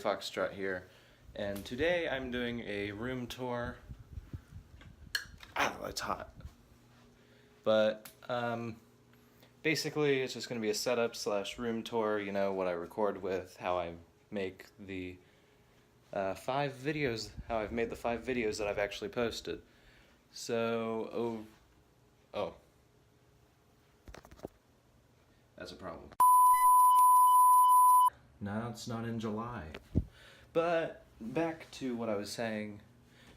Foxtrot here, and today I'm doing a room tour. It's hot. But basically it's just going to be a setup / room tour, you know, what I record with, how I make the 5 videos, how I've made the 5 videos that I've actually posted. So, oh. That's a problem. Now it's not in July. But back to what I was saying.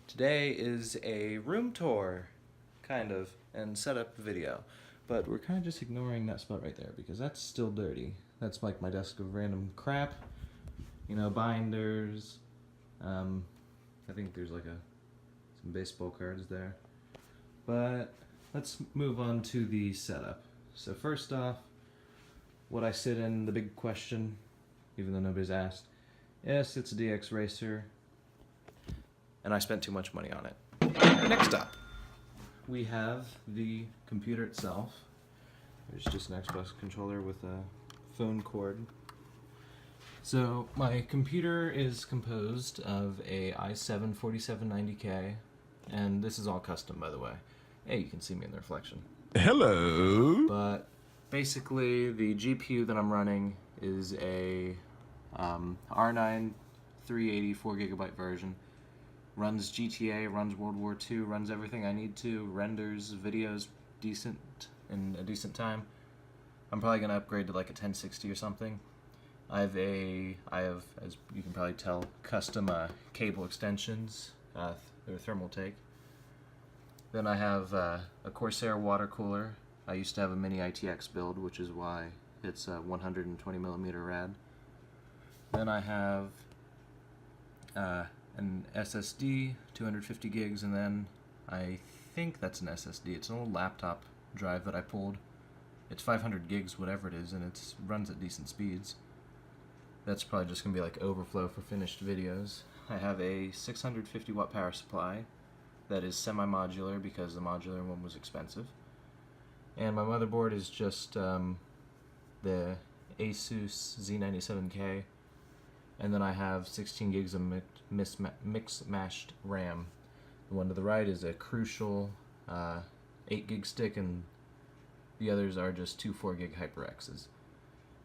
Today is a room tour, kind of, and setup video. But we're kind of just ignoring that spot right there because that's still dirty. That's like my desk of random crap. You know, binders. I think there's like some baseball cards there. But let's move on to the setup. So first off, what I sit in, the big question, even though nobody's asked. Yes, it's a DX Racer, and I spent too much money on it. Next up, we have the computer itself. There's just an Xbox controller with a phone cord. So my computer is composed of a i7 4790K, and this is all custom, by the way. Hey, you can see me in the reflection. Hello. But basically, the GPU that I'm running is a R9 380 4GB version. Runs GTA, runs World War II, runs everything I need to, renders videos decent in a decent time. I'm probably gonna upgrade to like a 1060 or something. I have, as you can probably tell, custom cable extensions. They're Thermaltake. Then I have a Corsair water cooler. I used to have a mini ITX build, which is why it's 120mm rad. Then I have an SSD, 250 gigs, and then I think that's an SSD. It's an old laptop drive that I pulled. It's 500 gigs, whatever it is, and it runs at decent speeds. That's probably just going to be like overflow for finished videos. I have a 650 watt power supply that is semi-modular because the modular one was expensive. And my motherboard is just the Asus Z97K, and then I have 16 gigs of mix-matched RAM. The one to the right is a Crucial 8 gig stick, and the others are just 2 4 gig HyperXs.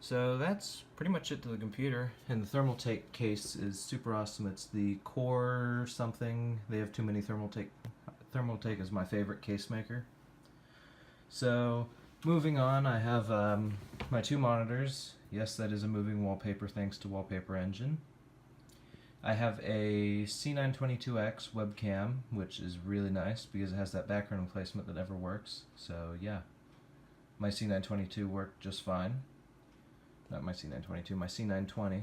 So that's pretty much it to the computer. And the Thermaltake case is super awesome. It's the Core something. They have too many Thermaltake. Thermaltake is my favorite case maker. So, moving on, I have my 2 monitors. Yes, that is a moving wallpaper thanks to Wallpaper Engine. I have a C922X webcam, which is really nice because it has that background replacement that never works. So, yeah. My C922 worked just fine. Not my C922, my C920.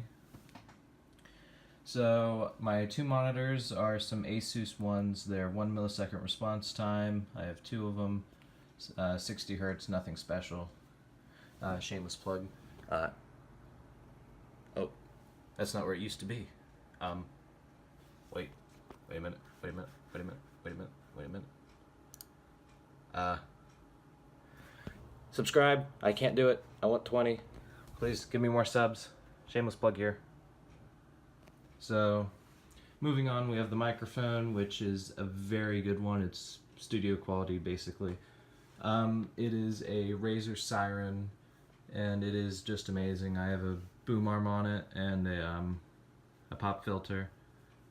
So, my 2 monitors are some Asus ones. They're 1 millisecond response time. I have 2 of them. 60 hertz, nothing special. Shameless plug. Oh, that's not where it used to be. Wait a minute. Subscribe. I can't do it. I want 20. Please give me more subs. Shameless plug here. So, moving on, we have the microphone, which is a very good one. It's studio quality, basically. It is a Razer Siren, and it is just amazing. I have a boom arm on it and a pop filter,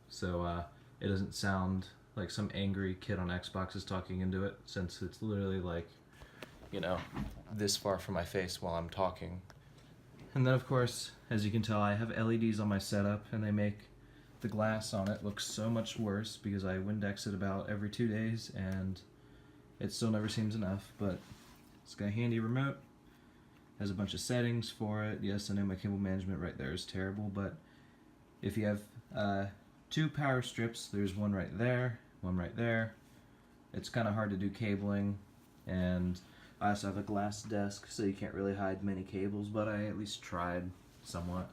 so it doesn't sound like some angry kid on Xbox is talking into it, since it's literally like, you know, this far from my face while I'm talking. And then, of course, as you can tell, I have LEDs on my setup, and they make the glass on it look so much worse because I Windex it about every 2 days, and it still never seems enough. But it's got a handy remote, has a bunch of settings for it. Yes, I know my cable management right there is terrible, but if you have 2 power strips, there's one right there, one right there. It's kind of hard to do cabling, and I also have a glass desk, so you can't really hide many cables, but I at least tried somewhat.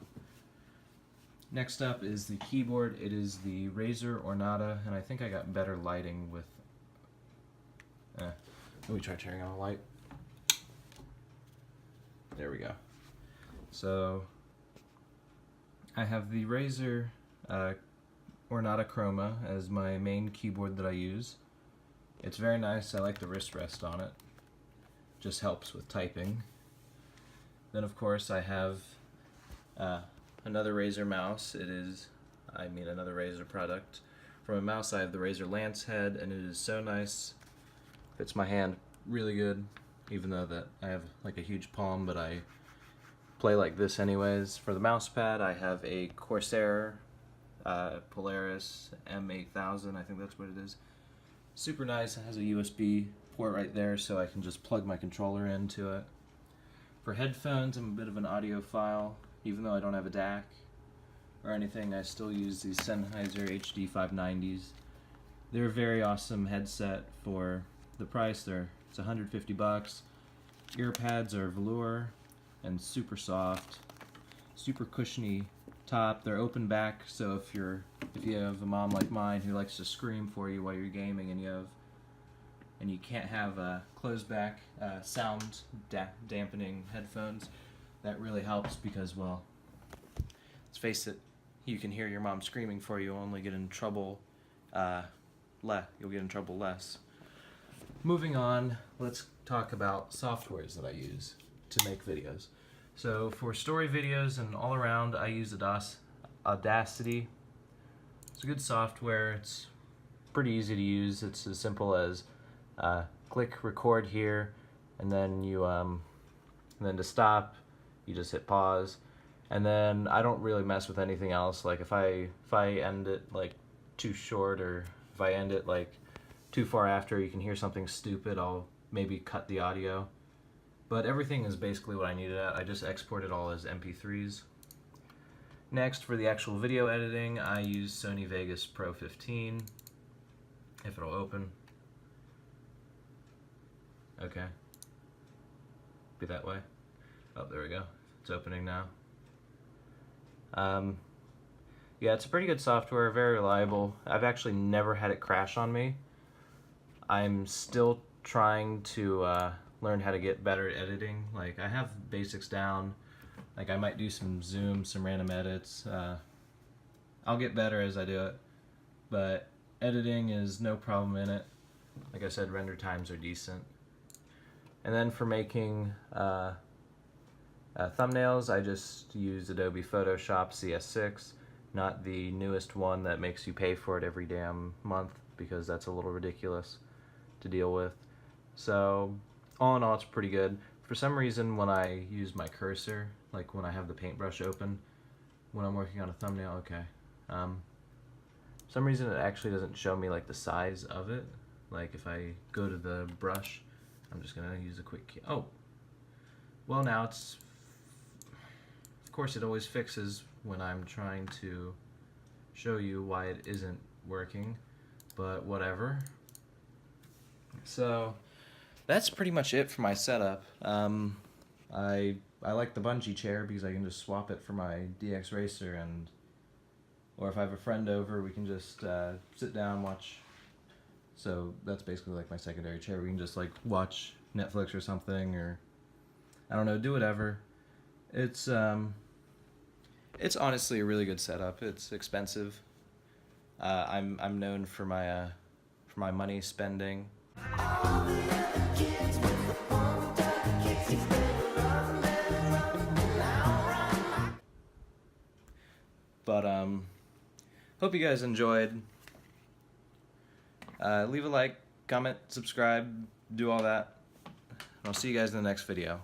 Next up is the keyboard. It is the Razer Ornata, and I think I got better lighting with... Let me try turning on a light. There we go. So, I have the Razer Ornata Chroma as my main keyboard that I use. It's very nice. I like the wrist rest on it. Just helps with typing. Then of course I have another Razer mouse. It is, another Razer product. From a mouse I have the Razer Lance Head, and it is so nice. Fits my hand really good, even though that I have like a huge palm, but I play like this anyways. For the mouse pad I have a Corsair Polaris M8000, I think that's what it is. Super nice. It has a USB port right there, so I can just plug my controller into it. For headphones, I'm a bit of an audiophile. Even though I don't have a DAC or anything, I still use these Sennheiser HD 590s. They're a very awesome headset for the price. It's $150. Ear pads are velour and super soft, super cushiony top. They're open back, so if you have a mom like mine who likes to scream for you while you're gaming, and you can't have closed back sound dampening headphones, that really helps because, well, let's face it, you can hear your mom screaming for you, only get in trouble you'll get in trouble less. Moving on, let's talk about softwares that I use to make videos. So for story videos and all around, I use Audacity. It's a good software. It's pretty easy to use. It's as simple as click record here, and then to stop, you just hit pause. And then I don't really mess with anything else. Like if I end it like too short, or if I end it like too far after you can hear something stupid, I'll maybe cut the audio. But everything is basically what I needed at. I just export it all as MP3s. Next, for the actual video editing, I use Sony Vegas Pro 15. If it'll open. Okay. Be that way. Oh, there we go. It's opening now. Yeah, it's a pretty good software, very reliable. I've actually never had it crash on me. I'm still trying to learn how to get better at editing. Like, I have basics down. Like, I might do some zoom, some random edits. I'll get better as I do it. But editing is no problem in it. Like I said, render times are decent. And then for making thumbnails, I just use Adobe Photoshop CS6, not the newest one that makes you pay for it every damn month, because that's a little ridiculous to deal with. So all in all, it's pretty good. For some reason, when I use my cursor, like when I have the paintbrush open, when I'm working on a thumbnail, okay. For some reason it actually doesn't show me like the size of it. Like if I go to the brush, I'm just gonna use a quick key. Oh, well now it's, of course it always fixes when I'm trying to show you why it isn't working, but whatever. So that's pretty much it for my setup. I like the bungee chair because I can just swap it for my DX Racer, or if I have a friend over, we can just sit down, watch. So that's basically like my secondary chair. We can just like watch Netflix or something, or I don't know, do whatever. It's honestly a really good setup. It's expensive. I'm known for my money spending. But hope you guys enjoyed. Leave a like, comment, subscribe, do all that. And I'll see you guys in the next video.